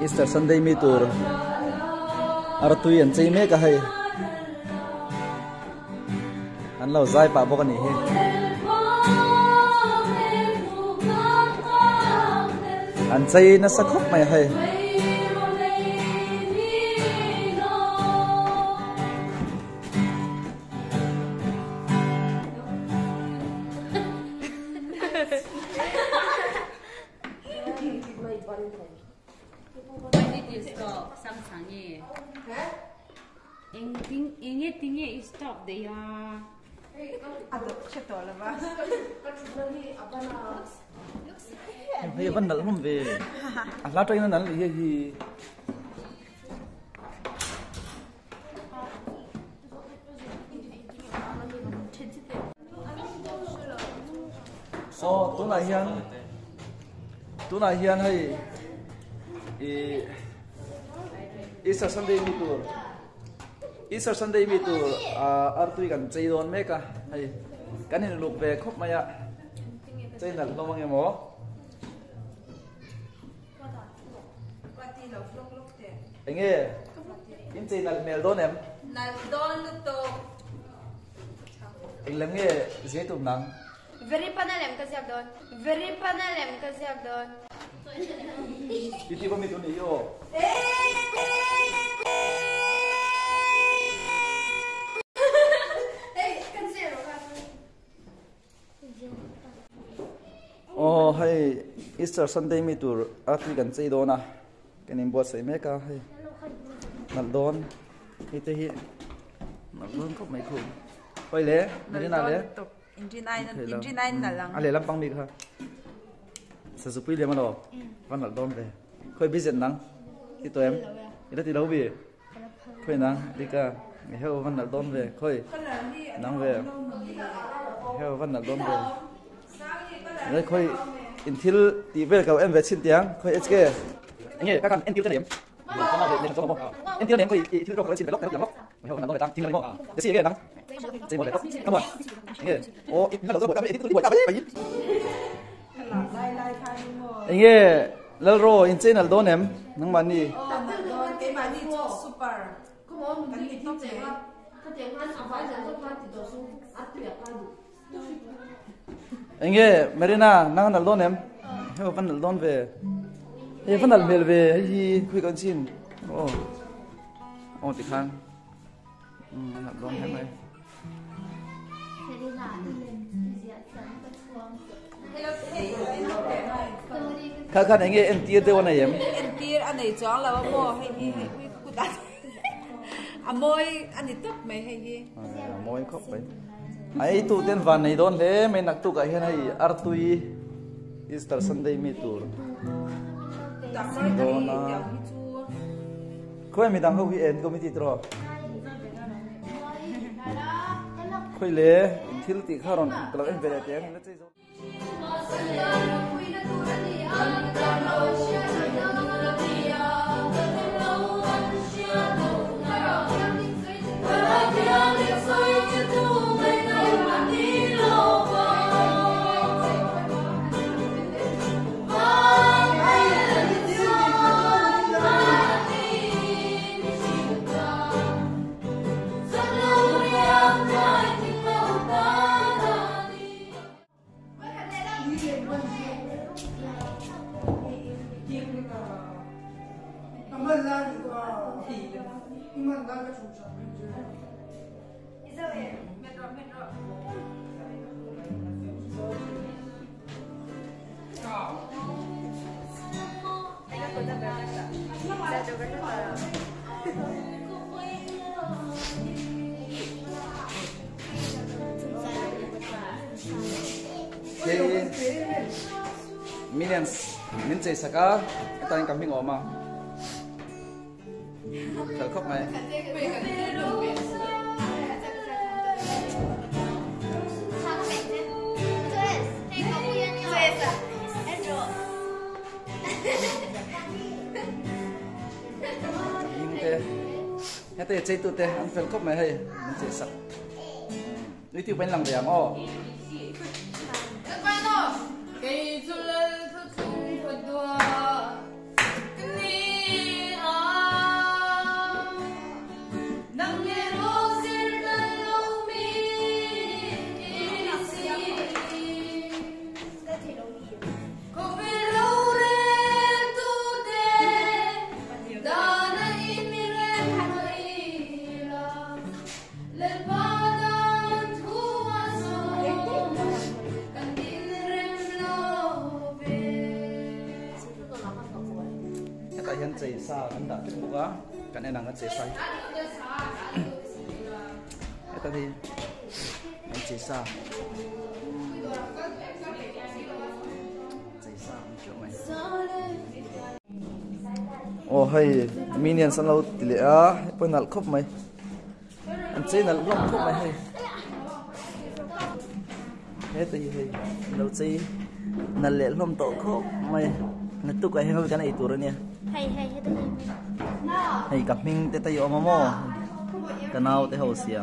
Easter Sunday mi tur artui an chei me ka hai an lo zai pa bok ani he an chei na sakhop mai hai stop they are bây giờ vẫn nở không về lá cây nó nở là gì tối nay hiền hay Easter Sunday mi tour Easter Sunday mi tour artui kan chei don meka hay kan hin luk ve khop maya chei nal lo mang emo enge in chei nal mel don em nal don lu to eng lem nge zai tum nang very panelem ka siak don iti ba mi tu ni yo oh hay Easter Sunday mi tur artui kan chei dona kanin bo sei meka hay nal don ite hi nal don khop mai khum oi le ni na le inji nine na lang ale lam pang mi kha sa supui le ma lo van nal don ve khoi visit nang ti to em ida ti lo bi khoi nang dika mi heu van nal don ve khoi nang ve heu van nal don ve đấy khơi in thil tí về cầu em về xin tiếng khơi HK anh nghe các con em tiêu cho điểm lên cho không em tiêu điểm khơi thil cho khơi xin về lóc làm lóc mày không làm tăng thinh lên không cái gì cái nắng chơi một đấy come on nghe ô ít nó đâu có cái buổi tao đấy anh nghe lỡ rồi in trên là đón em nắng bạn đi cái bạn đi super anh nghe Marina nang nal don em heo van nal don về he van nal mel về hi khui con xin thì khang nal don thế này khá anh nghe em tia teo này em tia anh này chọn là bao hay cụ đặt môi anh này tấp mày hay gì môi khóc vậy ai tu ten van nei don le mai nak tu ka hian hai artui Easter Sunday mi tur dona khoi mi dang ho hi en committee tro khoi le thil ti kharon klak en vele te na chei zo Millions min chei saka ta in coming oma khởi khóc này hết tay chơi tụt tay ăn phần khóc này hay min chei sak đi tiêu bánh lòng để ô cây dù lên thức chung phật đùa cái hian chei sa kan da te buka kan enang kan chei sai eta di kan chei sa chu mai oh hay minion san lo tile a ponal khop mai an chei nal lom khop mai hay hết thì lâu chi nãy lẽ lom tổ khóc mày nãy tụi cái hơi cái này tụi rồi nè hay gặp mình tết tây ôm mò cái nào tết hậu xiêm